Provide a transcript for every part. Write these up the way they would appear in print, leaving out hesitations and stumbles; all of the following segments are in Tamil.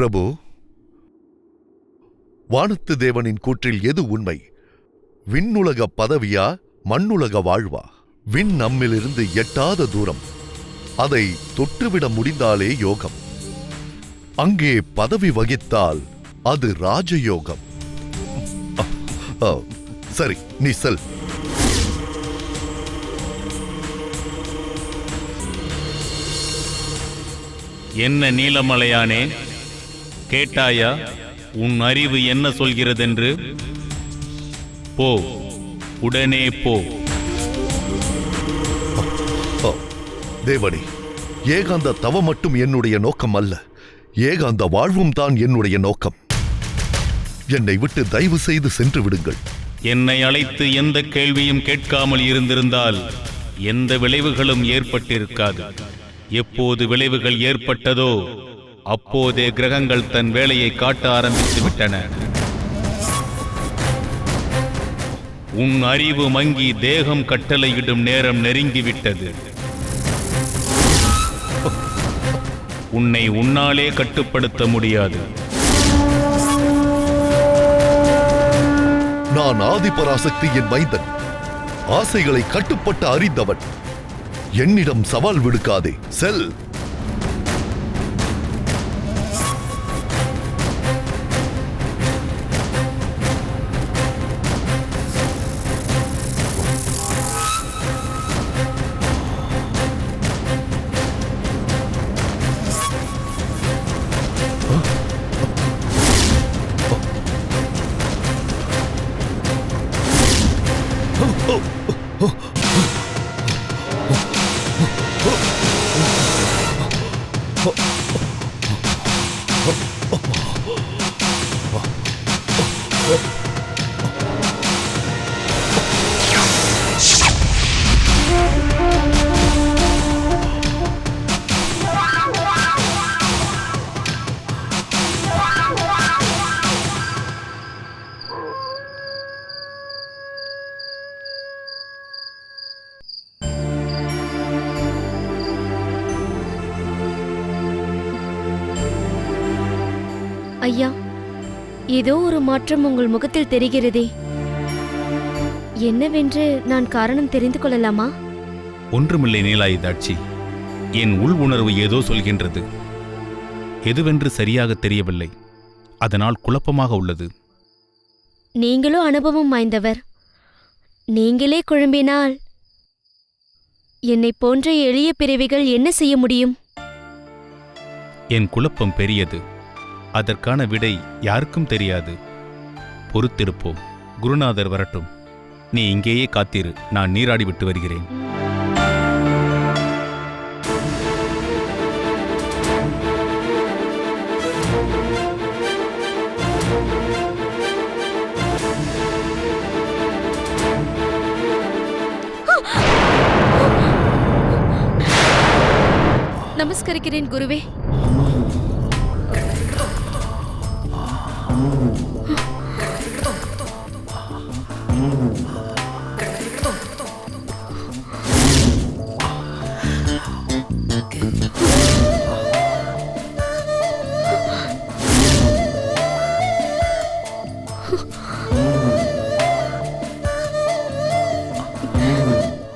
பிரபு, வானத்து தேவனின் கூற்றில் எது உண்மை? விண்ணுலக பதவியா, மண்ணுலக வாழ்வா? விண் நம்மிலிருந்து எட்டாத தூரம். அதை தொட்டுவிட முடிந்தாலே யோகம். அங்கே பதவி வகித்தால் அது ராஜயோகம். சரி, நீ செல். என்ன நீலமலையானே, கேட்டாயா உன் அறிவு என்ன சொல்கிறதென்று? போ, உடனே போ. தேவனே, ஏகாந்த தவம் மட்டும் என்னுடைய நோக்கம் அல்ல, ஏகாந்த வாழ்வும் தான் என்னுடைய நோக்கம். என்னை விட்டு தயவு செய்து சென்று விடுங்கள். என்னை அழைத்து எந்த கேள்வியும் கேட்காமல் இருந்திருந்தால் எந்த விளைவுகளும் ஏற்பட்டிருக்காது. எப்போது விளைவுகள் ஏற்பட்டதோ அப்போதே கிரகங்கள் தன் வேலையை காட்ட ஆரம்பித்து விட்டன. உன் அறிவு மங்கி தேகம் கட்டளையிடும் நேரம் நெருங்கிவிட்டது. உன்னை உன்னாலே கட்டுப்படுத்த முடியாது. நான் ஆதிபராசக்தியின் மைந்தன், ஆசைகளை கட்டுப்பட்ட அறிந்தவன். என்னிடம் சவால் விடுக்காதே, செல். ஐயா, ஏதோ ஒரு மாற்றம் உங்கள் முகத்தில் தெரிகிறதே. என்னவென்று நான் காரணம் தெரிந்து கொள்ளலாமா? ஒன்றுமில்லை நீலாயுதாட்சி, என் உள் உணர்வு ஏதோ சொல்கின்றது. எதுவென்று சரியாக தெரியவில்லை. அதனால் குழப்பமாக உள்ளது. நீங்களோ அனுபவம் வாய்ந்தவர். நீங்களே குழம்பினால் என்னை போன்ற எளிய பிறவிகள் என்ன செய்ய முடியும்? என் குழப்பம் பெரியது. அதற்கான விடை யாருக்கும் தெரியாது. பொறுத்திருப்போம். குருநாதர் வரட்டும். நீ இங்கேயே காத்திரு. நான் நீராடி விட்டு வருகிறேன். நமஸ்கரிக்கிறேன் குருவே.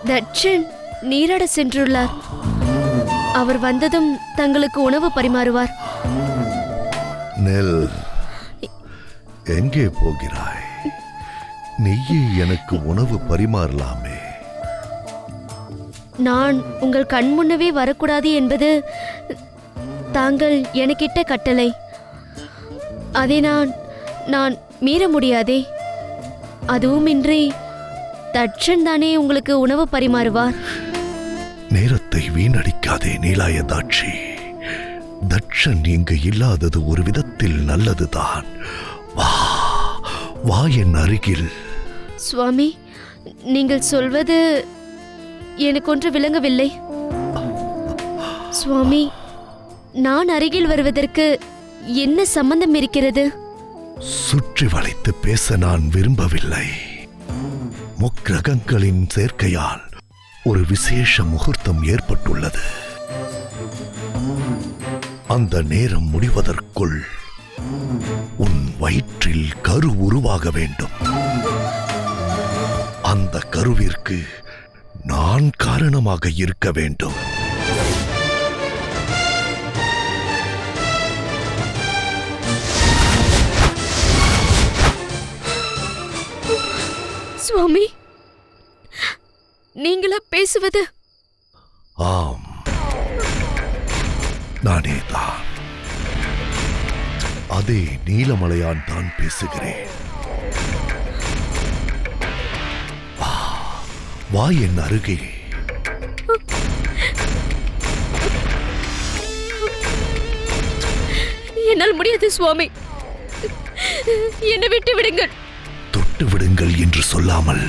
தட்சன் நீராட சென்றுள்ளார். அவர் வந்ததும் தங்களுக்கு உணவு பரிமாறுவார். நெல், எங்கே போகிறாய்? நீயே எனக்கு உணவு பரிமாறலாமே. நான் உங்கள் கண் முன்னவே வரக்கூடாது என்பது தாங்கள் எனக்கிட்ட கட்டளை. அதை நான் மீற முடியாதே. அதுவுமின்றி தட்சன் தானே உங்களுக்கு உணவு பரிமாறுவார். நேரத்தை வீணடிக்காதே நீலாயதாட்சி. தட்சன் இங்கு இல்லாதது ஒரு விதத்தில் நல்லதுதான். வா வா என் அருகில். சுவாமி, நீங்கள் சொல்வது எனக்கு ஒன்று விளங்கவில்லை. சுவாமி, நான் அருகில் வருவதற்கு என்ன சம்பந்தம் இருக்கிறது? சுற்றி வளைத்து பேச நான் விரும்பவில்லை. முக்கிரகங்களின் சேர்க்கையால் ஒரு விசேஷ முகூர்த்தம் ஏற்பட்டுள்ளது. அந்த நேரம் முடிவதற்குள் வயிற்றில் கரு உருவாக வேண்டும். அந்த கருவிற்கு நான் காரணமாக இருக்க வேண்டும். சுவாமி, நீங்களா பேசுவது? ஆம், நானேதான். அதே நீலமலையான் தான் பேசுகிறேன். வா என் அருகே. என்னால் முடியாது சுவாமி, என்னை விட்டு விடுங்கள். தொட்டு விடுங்கள் என்று சொல்லாமல்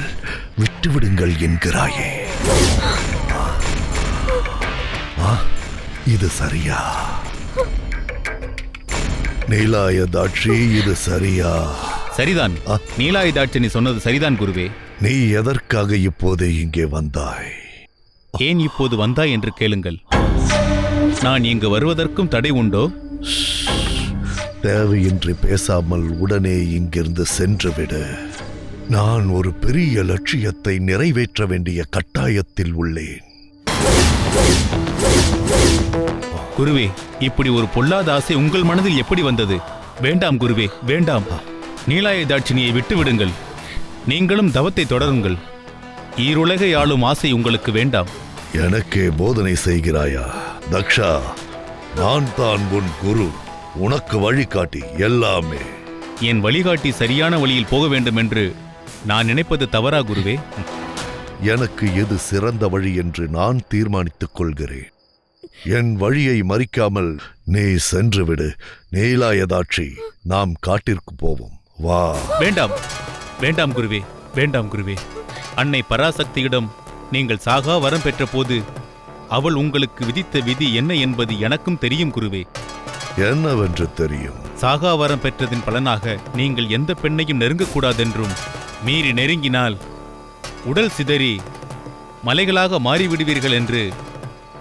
விட்டு விடுங்கள் என்கிறாயே. இது சரியா நீலாயதாட்சி? இது சரியா? சரிதான். நீலாயதாட்சி, நீ சொன்னது சரிதான் குருவே. நீ எதற்காக இப்போது இங்கே வந்தாய்? ஏன் இப்போது வந்தாய் என்று கேளுங்கள். நான் இங்கு வருவதற்கும் தடை உண்டோ? தேவையின்றி பேசாமல் உடனே இங்கிருந்து சென்றுவிடு. நான் ஒரு பெரிய லட்சியத்தை நிறைவேற்ற வேண்டிய கட்டாயத்தில் உள்ளேன். குருவே, இப்படி ஒரு பொல்லாத ஆசை உங்கள் மனதில் எப்படி வந்தது? வேண்டாம் குருவே, வேண்டாம். நீலாயதாட்சினியை விட்டு விடுங்கள். நீங்களும் தவத்தை தொடருங்கள். ஈருலகை ஆளும் ஆசை உங்களுக்கு வேண்டாம். எனக்கே போதனை செய்கிறாயா? தக்ஷா, நான் தான் உன் குரு, உனக்கு வழிகாட்டி எல்லாமே. என் வழிகாட்டி சரியான வழியில் போக வேண்டும் என்று நான் நினைப்பது தவறா குருவே? எனக்கு எது சிறந்த வழி என்று நான் தீர்மானித்துக் கொள்கிறேன். என் வழியை மறிக்காமல் நீ சென்றுவிடு. நீலாயதாட்சி, நாம் காட்டிற்கு போவோம். வா. வேண்டாம், வேண்டாம் குருவே, வேண்டாம் குருவே. அன்னை பராசக்தியிடம் நீங்கள் சாகா வரம் பெற்ற போது அவள் உங்களுக்கு விதித்த விதி என்ன என்பது எனக்கும் தெரியும் குருவே. என்னவென்று தெரியும்? சாகா வரம் பெற்றதின் பலனாக நீங்கள் எந்த பெண்ணையும் நெருங்கக்கூடாதென்றும், மீறி நெருங்கினால் உடல் சிதறி மலைகளாக மாறிவிடுவீர்கள் என்று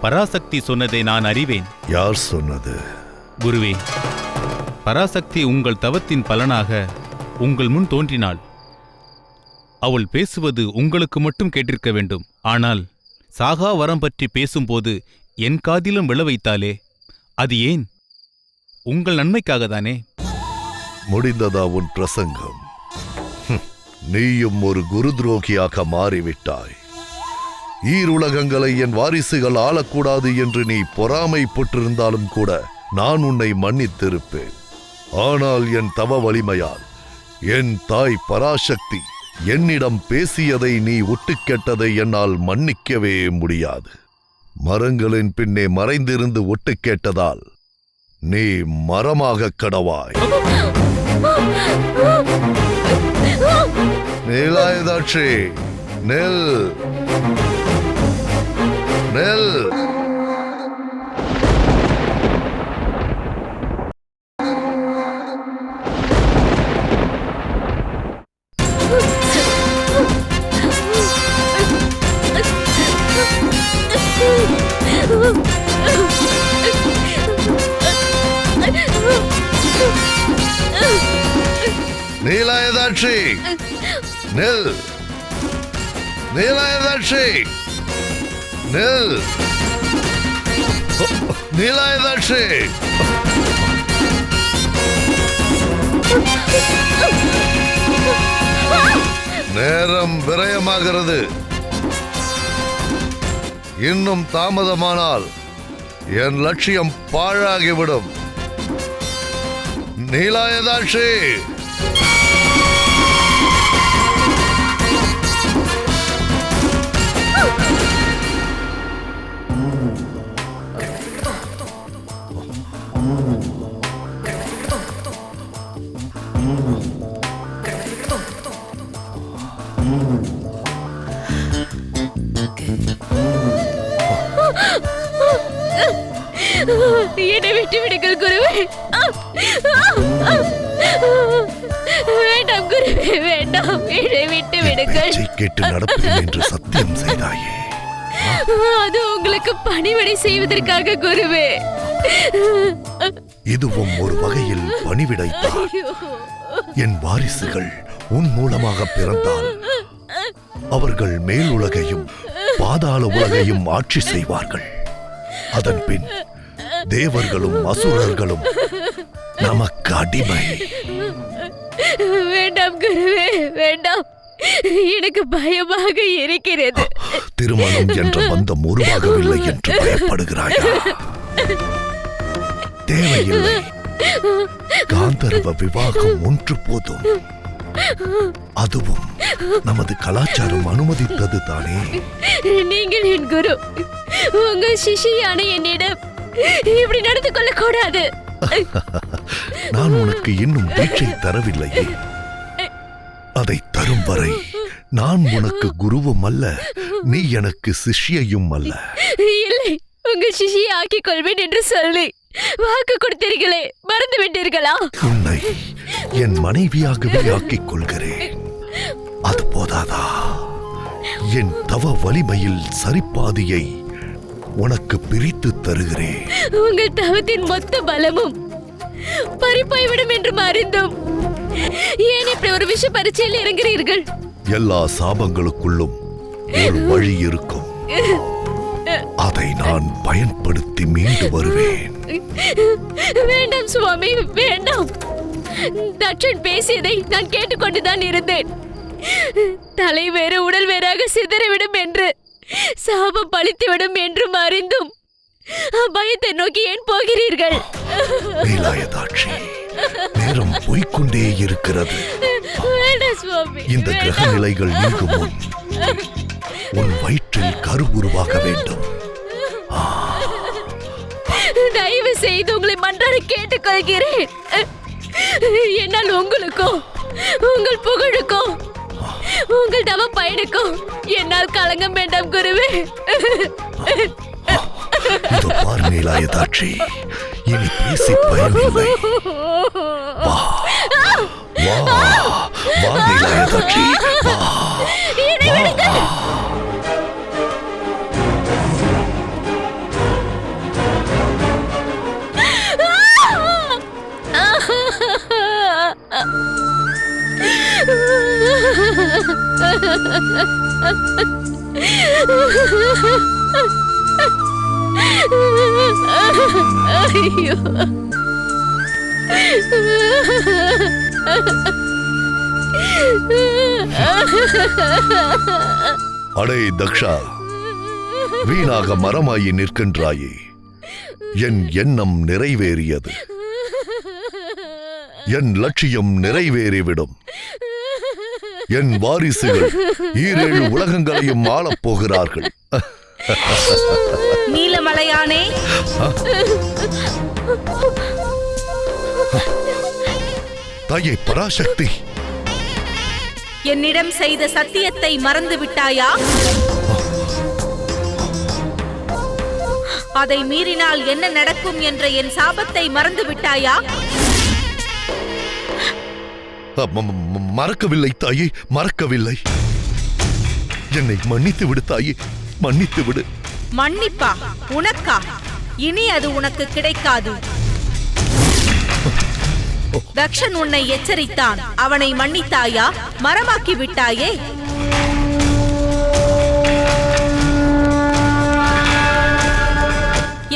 பராசக்தி சொன்னதை நான் அறிவேன். யார் சொன்னது? குருவே, பராசக்தி உங்கள் தவத்தின் பலனாக உங்கள் முன் தோன்றினாள். அவள் பேசுவது உங்களுக்கு மட்டும் கேட்டிருக்க வேண்டும். ஆனால் சாகா வரம் பற்றி பேசும்போது என் காதிலும் விழ வைத்தாலே, அது ஏன்? உங்கள் நன்மைக்காகத்தானே. முடிந்ததா உன் பிரசங்கம்? நீயும் ஒரு குரு துரோகியாக மாறிவிட்டாய். ஈருலகங்களை என் வாரிசுகள் ஆளக்கூடாது என்று நீ பொறாமைப்பட்டிருந்தாலும் கூட நான் உன்னை மன்னித்திருப்பேன். ஆனால் என் தவ வலிமையால் என் தாய் பராசக்தி என்னிடம் பேசியதை நீ ஒட்டுக்கேட்டதை என்னால் மன்னிக்கவே முடியாது. மரங்களின் பின்னே மறைந்திருந்து ஒட்டுக்கேட்டதால் நீ மரமாக கடவாய். நீலாயதாட்சி, நெல் நெல். நீலாயதாட்சி, நெல். நீலாயதாட்சி, நெல். நீலாயதாட்சி. நேரம் விரயமாகிறது. இன்னும் தாமதமானால் என் லட்சியம் பாழாகிவிடும். நீலாயதாட்சி. என்னை விட்டு விடுங்கள் குருவே. வேண்டாம் குருவே, வேண்டாம். என்னை விட்டு விடுங்கள். கேட்டு நடப்பேன் என்று சத்தியம் செய்தாயே. அது உங்களுக்கு பணிவிடை செய்வதற்காக குருவே. இதுவும் ஒரு வகையில் பணிவிடைத்தான். என் வாரிசுகள் உன் மூலமாக பிறந்தால் அவர்கள் மேலுலகையும் பாதாள உலகையும் ஆட்சி செய்வார்கள். அதன் பின் தேவர்களும் அசுரர்களும் நமக்கு அடிமை. வேண்டாம் குருவே, வேண்டாம். எனக்கு பயமாக இருக்கிறது. திருமணம் என்ற பந்தம் உருவாகவில்லை என்று பயப்படுகிறாயா? தேவையில்லை. காந்தர்வ விவாகம் ஒன்று போதும். அதுவும் நமது கலாச்சாரம் அனுமதித்தது தானே. நீங்கள் என் குரு, உங்கள் சிஷியான என்னிடம் இப்படி நடந்து கொள்ள கூடாது. நான் உனக்கு இன்னும் தீட்சை தரவில்லையே. அதை தரும் வரை நான் உனக்கு குருவும் அல்ல, நீ எனக்கு சிஷ்யையும் அல்ல. இல்லை, உங்கள் சிஷியை ஆக்கிக் கொள்வேன் என்று சொல்லி வாக்கு கொடுத்தீர்களே, மறந்து விட்டீர்களா? உன்னை என் மனைவியாகவே ஆக்கிக் கொள்கிறேன். அது போதாதா? என் தவ வலிமையில் சரிபாதியை உனக்கு பிரித்து தருகிறேன். உங்கள் தவத்தின் மொத்த பலமும் பறிப்போய்விடும் என்று அறிந்தும் ஏன் இப்படி ஒரு விஷ பரீட்சையில் இறங்குகிறீர்கள்? எல்லா சாபங்களுக்குள்ளும் ஒரு வழி இருக்கும். அதை நான் பயன்படுத்தி மீண்டு வருவேன். வேண்டாம் சுவாமி, வேண்டாம். தட்சன் பேசியதை நான் கேட்டுக்கொண்டுதான் இருந்தேன். தலை வேறு உடல் வேறாக சிதறிவிடும் என்று, சாபம் பழித்துவிடும் என்றும் அறிந்தும் பயத்தை நோக்கி ஏன் போகிறீர்கள்? நீலாயதாட்சி, நேரம் போய்கொண்டே இருக்கிறது. வேண்டாம் சுவாமி. இந்த கிரக நிலைகள் நீங்கும் முன் உன் வயிற்றில் கரு உருவாக வேண்டும். தயவு செய்து உங்களை மன்றாட கேட்டுக்கொள்கிறேன். என்னால் உங்களுக்கோ, உங்கள் புகழுக்கோ, உங்கள் தவ பயனுக்கோ என்னால் களங்கம் வேண்டாம் குருவே. இதோ பார் நீலாயதாட்சி, இனி பேசி பயனில்லை. வா வா வா நீலாயதாட்சி, வா வா. ஐயோ. அடே தக்ஷா, வீணாக மரமாயி நிற்கின்றாயே. என் எண்ணம் நிறைவேறியது. என் லட்சியம் நிறைவேறிவிடும். என் வாரிசுகள் 7 உலகங்களையும் ஆளப் போகிறார்கள். நீலமலையானே, தாயே பராசக்தி, என்னிடம் செய்த சத்தியத்தை மறந்து விட்டாயா? அதை மீறினால் என்ன நடக்கும் என்ற என் சாபத்தை மறந்து விட்டாயா? மறக்கவில்லை தாயே, மறக்கவில்லை. என்னை மன்னித்து விடு தாயே, மன்னித்து விடு. மன்னிப்பா? உனக்கா? இனி அது உனக்கு கிடைக்காது. தக்ஷன் உன்னை எச்சரித்தான், அவனை மன்னித்தாயா? மரமாக்கி விட்டாயே.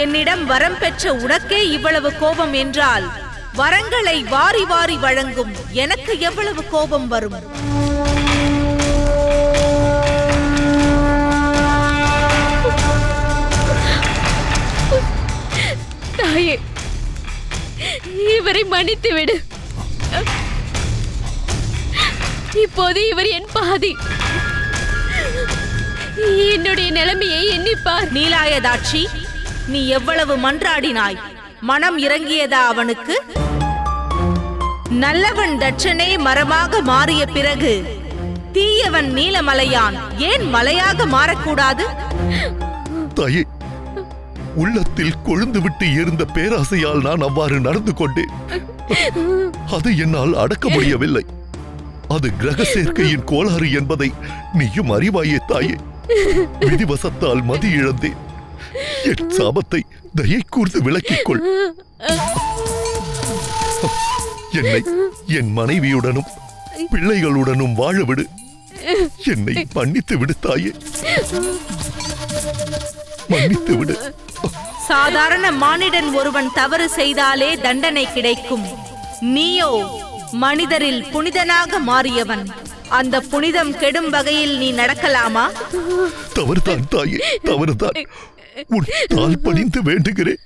என்னிடம் வரம் பெற்ற உனக்கே இவ்வளவு கோபம் என்றால், வரங்களை வாரி வாரி வழங்கும் எனக்கு எவ்வளவு கோபம் வரும்? தாயே, இவரை மன்னித்து விடு. இப்போது இவர் என் பாதி. என்னுடைய நிலைமையை எண்ணிப்பார். நீலாயதாட்சி, நீ எவ்வளவு மன்றாடினாய்? மனம் இறங்கியதா அவனுக்கு? நல்லவன் தட்சனே மரமாக மாறிய பிறகு தீயவன் நீலமலையான் ஏன் மலையாக மாறக்கூடாது? தாயே, உள்ளத்தில் கொழுந்து விட்டு இருந்த பேராசையால் நான் அவ்வாறு நடந்து கொண்டேன். அது என்னால் அடக்க முடியவில்லை. அது கிரக சேர்க்கையின் கோளாறு என்பதை நீயும் அறிவாயே தாயே. விதிவசத்தால் மதி இழந்தேன். என் சாபத்தை தயை கூர்ந்து விளக்கிக் கொள். என்னை என் மனைவியுடனும் பிள்ளைகளுடனும் வாழ விடு. என்னை மன்னித்து விடு தாயே, மன்னித்து விடு. சாதாரண மானிடன் ஒருவன் தவறு செய்தாலே தண்டனை கிடைக்கும். நீயோ மனிதரில் புனிதனாக மாறியவன். அந்த புனிதம் கெடும் வகையில் நீ நடக்கலாமா? தவறுதான் தாயே, தவறுதான். உன் தாள் பணிந்து வேண்டுகிறேன்.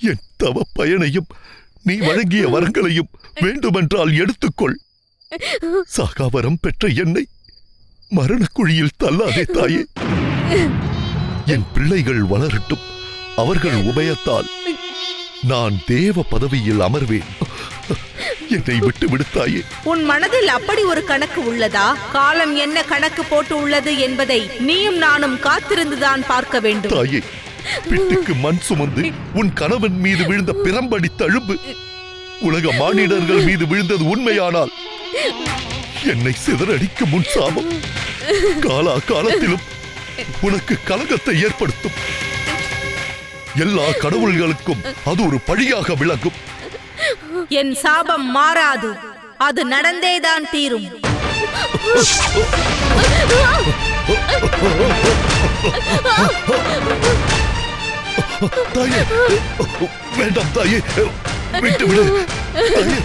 என் தவ பயனையும் நீ வழங்கிய வரங்களையும் வேண்டுமென்றால் எடுத்துக்கொள். சாகாவரம் பெற்ற என்னை மரணக்குழியில் தள்ளாதே தாயே. என் பிள்ளைகள் வளரட்டும். அவர்கள் உபயத்தால் நான் தேவ பதவியில் அமர்வேன். என்னை விட்டு விடுத்தாயே. உன் மனதில் அப்படி ஒரு கணக்கு உள்ளதா? காலம் என்ன கணக்கு போட்டு உள்ளது என்பதை நீயும் நானும் காத்திருந்துதான் பார்க்க வேண்டும். தாயே, பிட்டுக்கு மண் சுமந்து உன் கணவன் மீது விழுந்த பிரம்படி தழும்பு உலக மானிடர்கள் மீது விழுந்தது உண்மையானால் என்னை சிதறடிக்கும் முன் சாபம் காலா காலத்திலும் உனக்கு கலங்கத்தை ஏற்படுத்தும். எல்லா கடவுள்களுக்கும் அது ஒரு பழியாக விளங்கும். என் சாபம் மாறாது. அது நடந்தேதான் தீரும். தாயே, வேண்டாம் தாயே, விட்டு விடு தாயே.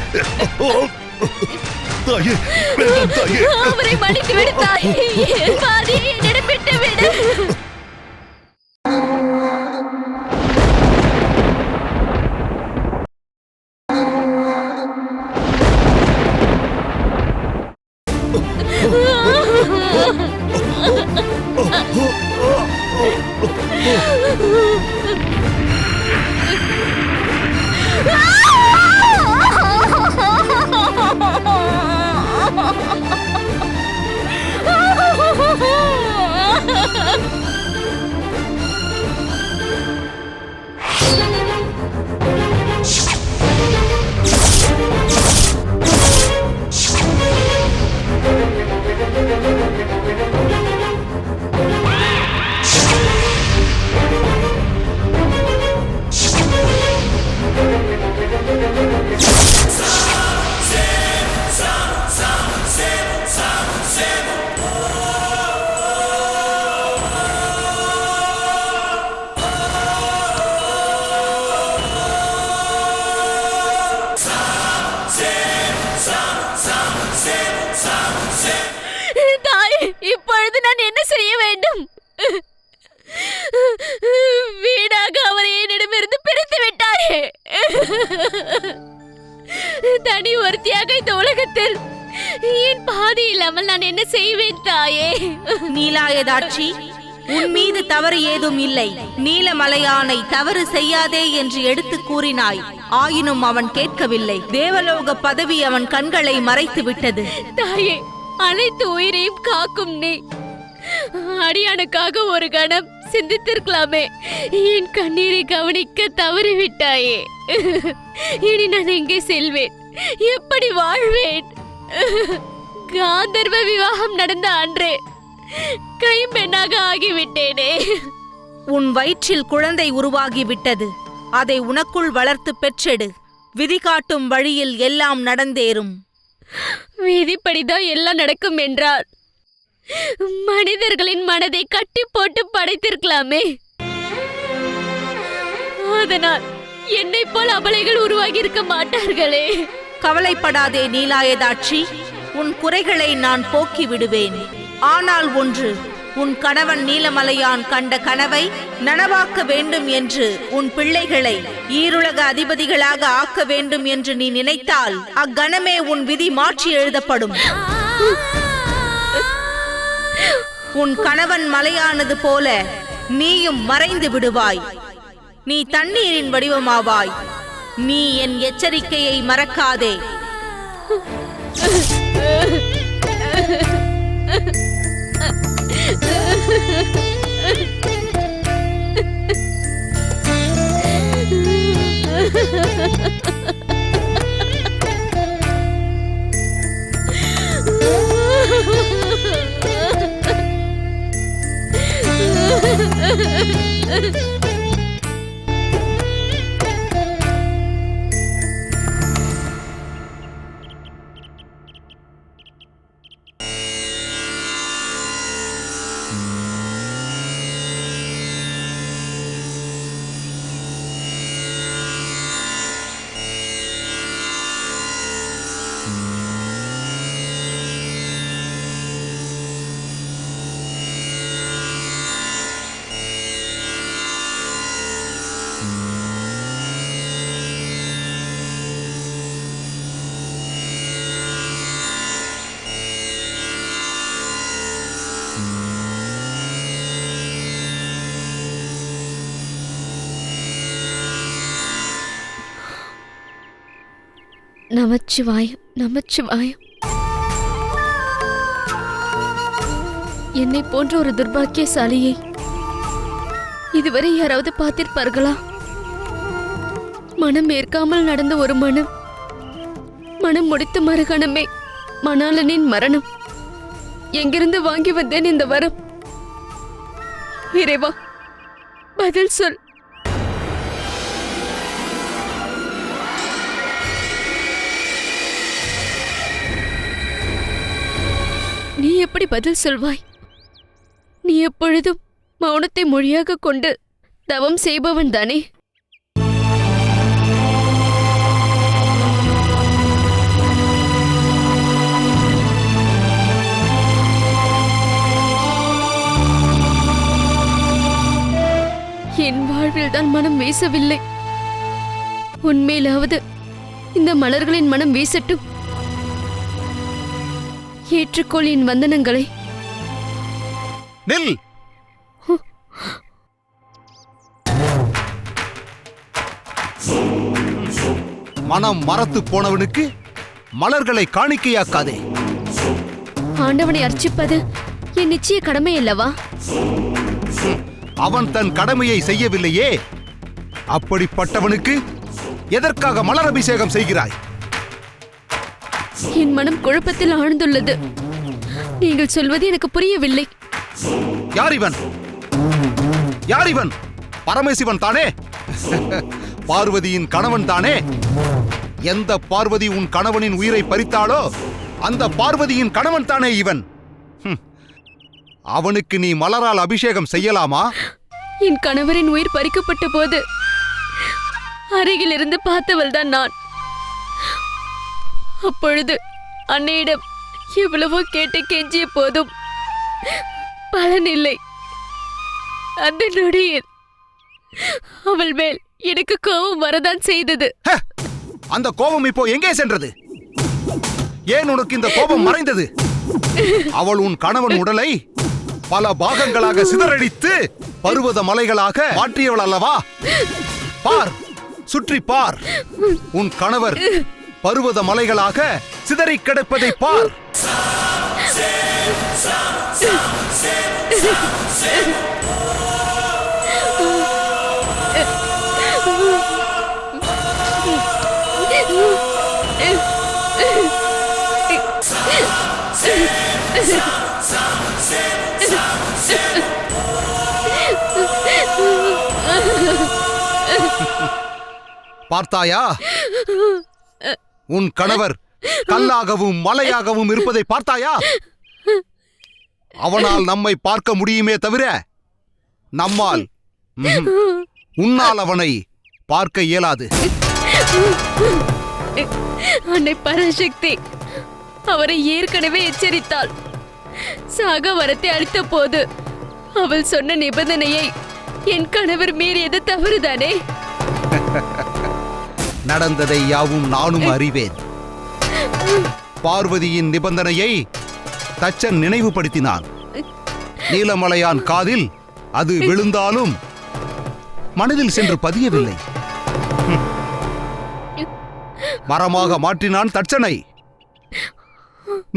தாயே, வேண்டாம் தாயே. அவரை மன்னித்து விடு தாயே. பாதியை என்னிடம் விட்டு விடு. இப்பொழுது நான் என்ன செய்ய வேண்டும்? வீணாக அவரை என்னிடமிருந்து பிரித்து விட்டாயே. தனி ஒருத்தியாக இந்த உலகத்தில் என் பாதி இல்லாமல் நான் என்ன செய்வேன் தாயே? நீலாயதாட்சி, உன் மீது தவறு ஏதும் இல்லை. நீலமலையானை தவறு செய்யாதே என்று எடுத்து கூறினாய். ஆயினும் அவன் கேட்கவில்லை. தேவலோக பதவி அவன் கண்களை மறைத்து விட்டது. தாயே, அனைத்து உயிரையும் காக்கும் நீ அடியானுக்காக ஒரு கணம் சிந்தித்திருக்கலாமே. என் கண்ணீரை கவனிக்க தவறிவிட்டாயே. இனி நான் எங்கே செல்வேன்? எப்படி வாழ்வேன்? காந்தர்வ விவாகம் நடந்த அன்றே கைம்பெண்ணாக ஆகிவிட்டேனே. உன் வயிற்றில் குழந்தை உருவாகிவிட்டது. அதை உனக்குள் வளர்த்து பெற்றெடு. விதி காட்டும் வழியில் எல்லாம் நடந்தேறும். விதிப்படிதான் எல்லாம் நடக்கும் என்றால் மனிதர்களின் மனதை கட்டி போட்டு படைத்திருக்கலாமே. அதனால் என்னை போல் அபலைகள் உருவாகி இருக்க மாட்டார்களே. கவலைப்படாதே நீலாயதாட்சி, உன் குறைகளை நான் போக்கி விடுவேன். ஆனால் ஒன்று, உன் கணவன் நீலமலையான் கண்ட கனவை நனவாக்க வேண்டும் என்று, உன் பிள்ளைகளை ஈருலக அதிபதிகளாக ஆக்க வேண்டும் என்று நீ நினைத்தால் அக்கணமே உன் விதி மாற்றி எழுதப்படும். உன் கணவன் மலையானது போல நீயும் மறைந்து விடுவாய். நீ தண்ணீரின் வடிவமாவாய். நீ என் எச்சரிக்கையை மறக்காதே. நமச்சிவாயம், நமச்சிவாயம். என்னை போன்ற ஒரு துர்பாக்கியசாலியை இதுவரை யாராவது பார்த்திருப்பார்களா? மனம் ஏற்காமல் நடந்த ஒரு மனம் முடித்த மறுகணமே மணாளனின் மரணம். எங்கிருந்து வாங்கி வந்தேன் இந்த வரம்? இறைவா, பதில் சொல். நீ எப்படி பதில் சொல்வாய்? நீ எப்பொழுதும் மௌனத்தை மொழியாக கொண்டு தவம் செய்பவன் தானே? என் வாழ்வில் தான் மனம் வீசவில்லை. உன்மேலாவது இந்த மலர்களின் மனம் வீசட்டும். ஏற்றுக்கொள் என் வந்தனங்களை. நில்! மனம் மரத்து போனவனுக்கு மலர்களை காணிக்கையாக்காதே. ஆண்டவனை அர்ச்சிப்பது என் நிச்சய கடமை அல்லவா? அவன் தன் கடமையை செய்யவில்லையே. அப்படிப்பட்டவனுக்கு எதற்காக மலர் அபிஷேகம் செய்கிறாய்? என் மனம் குழப்பத்தில் ஆழ்ந்துள்ளது. நீங்கள் சொல்வது எனக்கு புரியவில்லை. யார் இவன்? யார் இவன்? பரமேசிவன் தானே? பார்வதியின் கணவன் தானே? எந்த பார்வதி உன் கணவனின் உயிரை பறித்தாளோ அந்த பார்வதியின் கணவன் தானே இவன். அவனுக்கு நீ மலரால் அபிஷேகம் செய்யலாமா? என் கணவரின் உயிர் பறிக்கப்பட்ட போது அருகில் இருந்து பார்த்தவள் தான் நான். அப்பொழுது அன்னையிடம் எவ்வளவோ கேட்டு கெஞ்சிய போதும் பலனில்லை. அந்த நொடியில் அவள் மேல் எனக்கு கோபம் வரதான் செய்தது. அந்த கோபம் இப்போ எங்கே சென்றது? ஏன் உனக்கு இந்த கோபம் மறைந்தது? அவள் உன் கணவன் உடலை பல பாகங்களாக சிதறடித்து பருவத மலைகளாக மாற்றியவள் அல்லவா? பார், சுற்றி பார். உன் கணவர் பருவத மலைகளாக சிதறி கிடப்பதை பார். பார்த்தாயா? உன் கணவர் கல்லாகவும் மலையாகவும் இருப்பதை பார்த்தாயா? அவனால் நம்மை பார்க்க முடியுமே தவிர நம்மால் உன்னால் அவனை பார்க்க இயலாது. அன்னை பராசக்தி அவரை ஏற்கனவே எச்சரித்தாள். சாக வரத்தை அளித்த போது அவள் சொன்ன நிபந்தனையை என் கணவர் மீறியது தவறுதானே? நடந்ததை யாவும் நானும் அறிவேன். பார்வதியின் நிபந்தனையை தச்சன் நினைவுபடுத்தினான். நீலமலையான் காதில் அது விழுந்தாலும் மனதில் சென்று பதியவில்லை. மரமாக மாற்றினான் தச்சனை.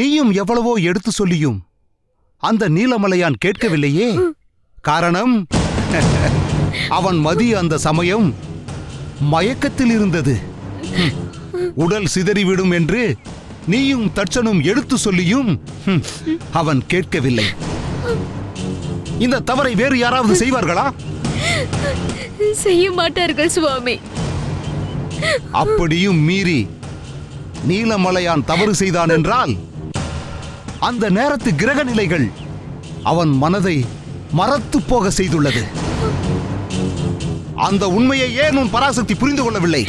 நீயும் எவ்வளவோ எடுத்து சொல்லியும் அந்த நீலமலையான் கேட்கவில்லையே. காரணம், அவன் மதி அந்த சமயம் மயக்கத்தில் இருந்தது. உடல் சிதறிவிடும் என்று நீயும் தச்சனும் எடுத்து சொல்லியும் அவன் கேட்கவில்லை. இந்த தவறை வேறு யாராவது செய்வார்களா? செய்ய மாட்டார்கள் சுவாமி. அப்படியும் மீறி நீலமலையான் தவறு செய்தான் என்றால் அந்த நேரத்து கிரக நிலைகள் அவன் மனதை மறத்து போக செய்துள்ளது. அந்த உண்மையை ஏன் உன் பராசக்தி புரிந்து கொள்ளவில்லை?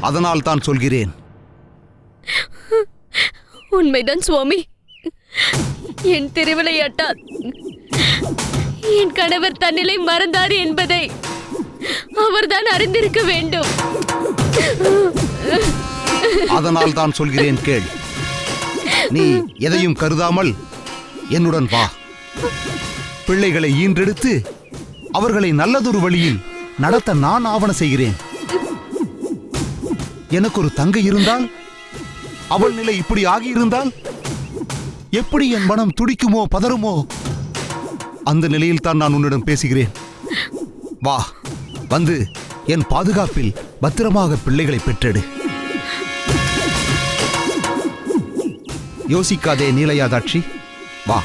அதனால் தான் சொல்கிறேன். உண்மைதான் சுவாமி. என் திருவிளையாட்டால் என் கணவர் தன்னிலை மறந்தார் என்பதை அவர்தான் அறிந்திருக்க வேண்டும். அதனால் தான் சொல்கிறேன், கேள். நீ எதையும் கருதாமல் என்னுடன் வா. பிள்ளைகளை ஈன்றெடுத்து அவர்களை நல்லதொரு வழியில் நடத்த நான் ஆவண செய்கிறேன். எனக்கு ஒரு தங்கை இருந்தால், அவள் நிலை இப்படி ஆகியிருந்தால் எப்படி என் மனம் துடிக்குமோ பதறுமோ? அந்த நிலையில் தான் நான் உன்னிடம் பேசுகிறேன். வா, வந்து என் பாதுகாப்பில் பத்திரமாக பிள்ளைகளை பெற்றெடு. யோசிக்காதே நீலயாதாட்சி, வா.